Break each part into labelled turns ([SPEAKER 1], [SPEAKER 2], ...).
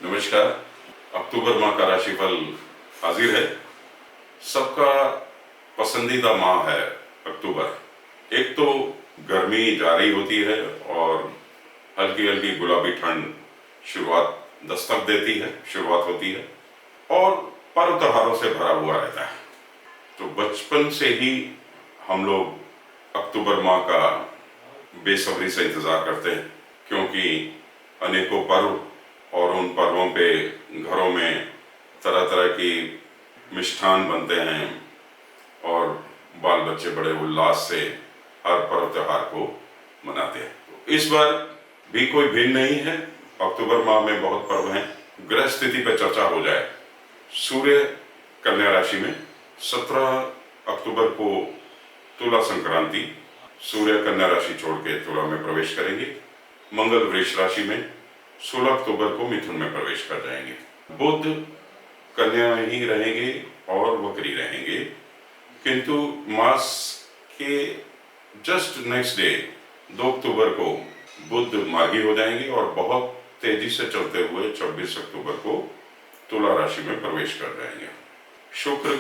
[SPEAKER 1] नमस्कार। अक्टूबर माह का राशिफल हाजिर है। सबका पसंदीदा माह है अक्टूबर। एक तो गर्मी जारी होती है और हल्की हल्की गुलाबी ठंड दस्तक देती है, शुरुआत होती है और पर्व त्योहारों से भरा हुआ रहता है। तो बचपन से ही हम लोग अक्टूबर माह का बेसब्री से इंतजार करते हैं, क्योंकि अनेकों पर्व और उन पर्वों पे घरों में तरह तरह की मिष्ठान बनते हैं और बाल बच्चे बड़े उल्लास से हर पर्व त्योहार को मनाते हैं। तो इस बार भी कोई भिन्न नहीं है। अक्टूबर माह में बहुत पर्व हैं। ग्रह स्थिति पर चर्चा हो जाए। सूर्य कन्या राशि में 17 अक्टूबर को तुला संक्रांति, सूर्य कन्या राशि छोड़ के तुला में प्रवेश करेंगे। मंगल वृष राशि में 16 अक्टूबर को मिथुन में प्रवेश कर जाएंगे। बुध कन्या में ही रहेंगे और वक्री रहेंगे, किंतु मास के जस्ट नेक्स्ट डे 2 अक्टूबर को बुध मार्गी हो जाएंगे और बहुत तेजी से चलते हुए 26 अक्टूबर को तुला राशि में प्रवेश कर जाएंगे। शुक्र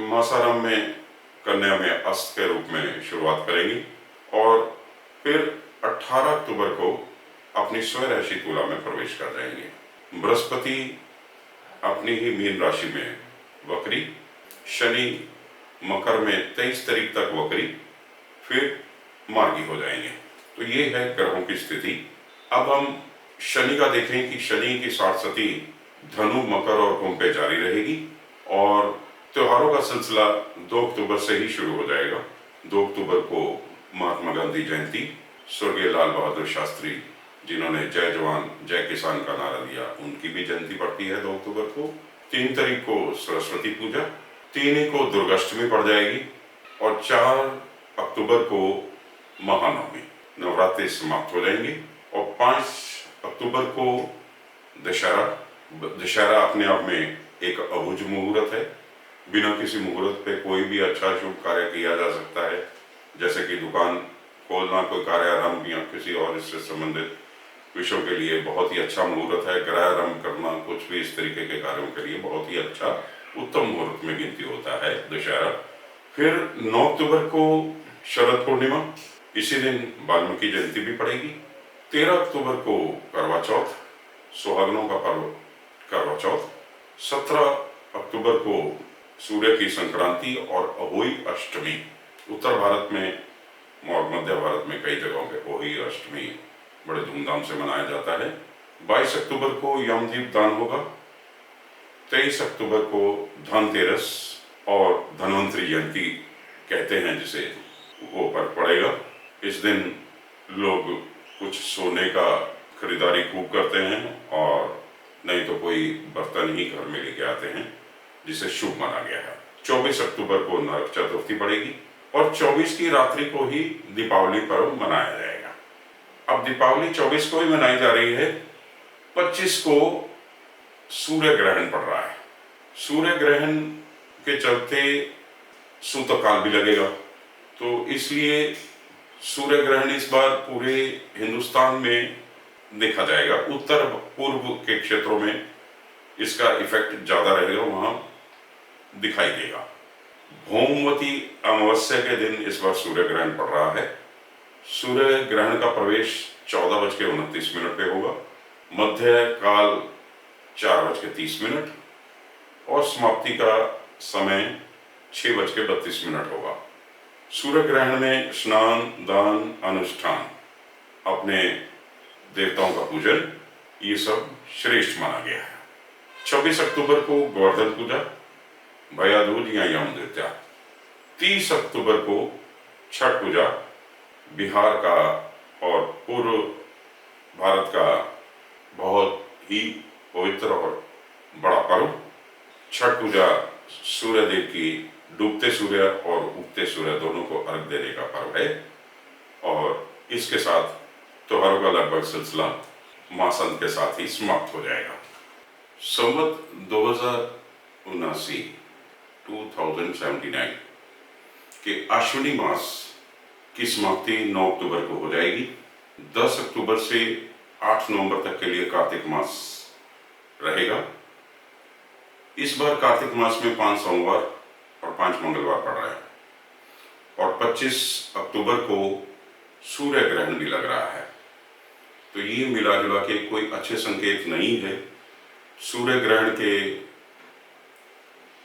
[SPEAKER 1] मासारंभ में कन्या में अस्त के रूप में शुरुआत करेंगे और फिर 18 अक्टूबर को अपनी स्वयं राशि तुला में प्रवेश कर जाएंगे। बृहस्पति अपनी ही मीन राशि में वक्री, शनि मकर में 23 तारीख तक वक्री, फिर मार्गी हो जाएंगे। तो ये है ग्रहों की स्थिति। अब हम शनि का देखें कि शनि की साढ़सती धनु, मकर और कुंभ पे जारी रहेगी और त्योहारों का सिलसिला 2 अक्टूबर से ही शुरू हो जाएगा। 2 अक्टूबर को महात्मा गांधी जयंती, स्वर्गीय लाल बहादुर शास्त्री जिन्होंने जय जवान जय किसान का नारा दिया, उनकी भी जयंती पड़ती है 2 अक्टूबर को। 3 तारीख को सरस्वती पूजा, 3 ही को दुर्गाष्टमी पड़ जाएगी और 4 अक्टूबर को महानवमी, नवरात्रि समाप्त हो जाएंगे और 5 अक्टूबर को दशहरा। दशहरा अपने आप में एक अभुज मुहूर्त है। बिना किसी मुहूर्त पे कोई भी अच्छा शुभ कार्य किया जा सकता है, जैसे कि दुकान खोलना, कोई कार्यारंभ या किसी और इससे संबंधित विषयों के लिए बहुत ही अच्छा मुहूर्त है। गृहारंभ करना, कुछ भी इस तरीके के कार्यों के लिए बहुत ही अच्छा उत्तम मुहूर्त में गिनती होता है दशहरा। फिर 9 अक्टूबर को शरद पूर्णिमा, इसी दिन वाल्मीकि जयंती भी पड़ेगी। 13 अक्टूबर को करवा चौथ, सुहागनों का पर्व करवा चौथ। 17 अक्टूबर को सूर्य की संक्रांति और अहोई अष्टमी। उत्तर भारत में और मध्य भारत में कई जगहों पे अहोई अष्टमी बड़े धूमधाम से मनाया जाता है। 22 अक्टूबर को यमदीप दान होगा। 23 अक्टूबर को धनतेरस और धन्वंतरी जयंती कहते हैं जिसे, वो पर्व पड़ेगा। इस दिन लोग कुछ सोने का खरीदारी खूब करते हैं और नहीं तो कोई बर्तन ही घर में लेके आते हैं जिसे शुभ माना गया है। 24 अक्टूबर को नरक चतुर्थी पड़ेगी और 24 की रात्रि को ही दीपावली पर्व मनाया जाएगा। अब दीपावली 24 को ही मनाई जा रही है। 25 को सूर्य ग्रहण पड़ रहा है। सूर्य ग्रहण के चलते सूतकाल भी लगेगा, तो इसलिए सूर्य ग्रहण इस बार पूरे हिंदुस्तान में देखा जाएगा। उत्तर पूर्व के क्षेत्रों में इसका इफेक्ट ज्यादा रहेगा, वहां दिखाई देगा। भौमवती अमावस्या के दिन इस बार सूर्य ग्रहण पड़ रहा है। सूर्य ग्रहण का प्रवेश 14:29 पे होगा, मध्य काल 4:30 और समाप्ति का समय 6:32 होगा। सूर्य ग्रहण में स्नान, दान, अनुष्ठान, अपने देवताओं का पूजन, ये सब श्रेष्ठ माना गया है। 26 अक्टूबर को गोवर्धन पूजा, भैया दूज या यम द्वितीया। 30 अक्टूबर को छठ पूजा, बिहार का और पूर्व भारत का बहुत ही पवित्र और बड़ा पर्व। छठ पूजा सूर्य देव की डूबते सूर्य और उगते सूर्य दोनों को अर्घ देने का पर्व है और इसके साथ त्योहारों का लगभग सिलसिला मासंत के साथ ही समाप्त हो जाएगा। संवत 2079 के अश्विनी मास की समाप्ति 9 अक्टूबर को हो जाएगी। 10 अक्टूबर से 8 नवंबर तक के लिए कार्तिक मास रहेगा। इस बार कार्तिक मास में 5 सोमवार और 5 मंगलवार पड़ रहा है और 25 अक्टूबर को सूर्य ग्रहण भी लग रहा है। तो ये मिला जुला के कोई अच्छे संकेत नहीं है। सूर्य ग्रहण के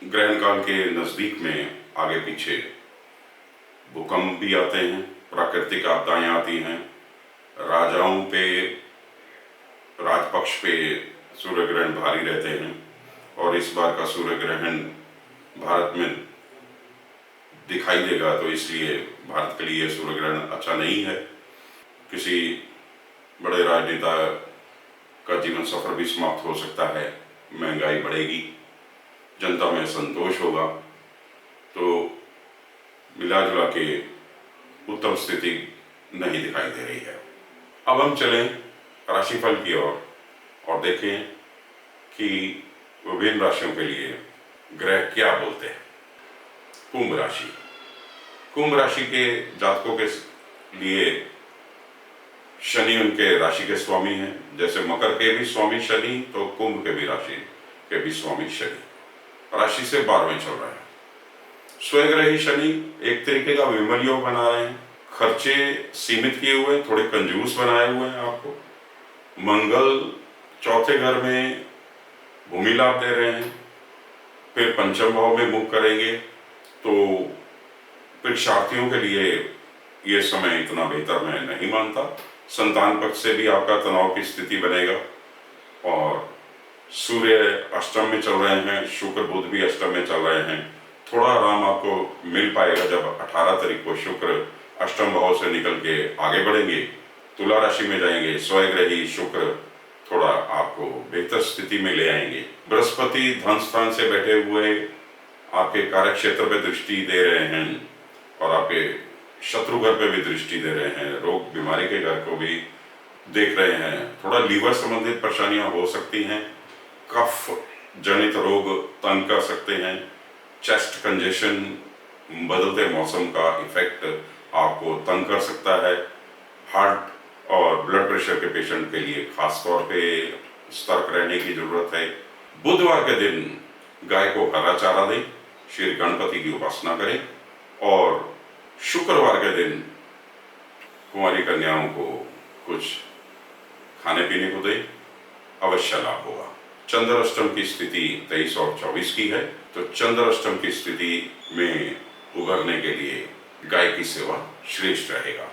[SPEAKER 1] ग्रहण काल के नजदीक में आगे पीछे भूकंप भी आते हैं, प्राकृतिक आपदाएं आती हैं, राजाओं पे, राजपक्ष पे सूर्य ग्रहण भारी रहते हैं और इस बार का सूर्य ग्रहण भारत में दिखाई देगा, तो इसलिए भारत के लिए सूर्य ग्रहण अच्छा नहीं है। किसी बड़े राजनेता का जीवन सफर भी समाप्त हो सकता है, महंगाई बढ़ेगी, जनता में संतोष होगा। तो मिला जुला के उत्तम स्थिति नहीं दिखाई दे रही है। अब हम चलें राशिफल की ओर और देखें कि विभिन्न राशियों के लिए ग्रह क्या बोलते हैं। कुंभ राशि। कुंभ राशि के जातकों के लिए शनि उनके राशि के स्वामी हैं। जैसे मकर के भी स्वामी शनि, तो कुंभ के भी राशि के भी स्वामी शनि। राशि से 12वें चल रहा है। स्वग्रही शनि एक तरीके का विमल योग बना रहे हैं, खर्चे सीमित किए हुए, थोड़े कंजूस बनाए हुए हैं आपको। मंगल चौथे घर में भूमि लाभ दे रहे हैं, फिर पंचम भाव में मुख करेंगे, तो परीक्षार्थियों के लिए ये समय इतना बेहतर मैं नहीं मानता। संतान पक्ष से भी आपका तनाव की स्थिति बनेगा और सूर्य अष्टम में चल रहे हैं, शुक्र बुध भी अष्टम में चल रहे हैं। थोड़ा आराम आपको मिल पाएगा जब 18 तारीख को शुक्र अष्टम भाव से निकल के आगे बढ़ेंगे, तुला राशि में जाएंगे। स्वग्रही शुक्र थोड़ा आपको बेहतर स्थिति में ले आएंगे। बृहस्पति धन स्थान से बैठे हुए आपके कार्य क्षेत्र पे दृष्टि दे रहे हैं और आपके शत्रु घर पे भी दृष्टि दे रहे हैं, रोग बीमारी के घर को भी देख रहे हैं। थोड़ा लीवर संबंधित परेशानियां हो सकती हैं, कफ जनित रोग तंग कर सकते हैं, चेस्ट कंजेशन, बदलते मौसम का इफेक्ट आपको तंग कर सकता है। हार्ट और ब्लड प्रेशर के पेशेंट के लिए खास तौर पे सतर्क रहने की जरूरत है। बुधवार के दिन गाय को हरा चारा दें, श्री गणपति की उपासना करें और शुक्रवार के दिन कुंवारी कन्याओं को कुछ खाने पीने को दें, अवश्य लाभ होगा। चंद्र अष्टम की स्थिति 23 और 24 की है, तो चंद्र अष्टम की स्थिति में उभरने के लिए गाय की सेवा श्रेष्ठ रहेगा।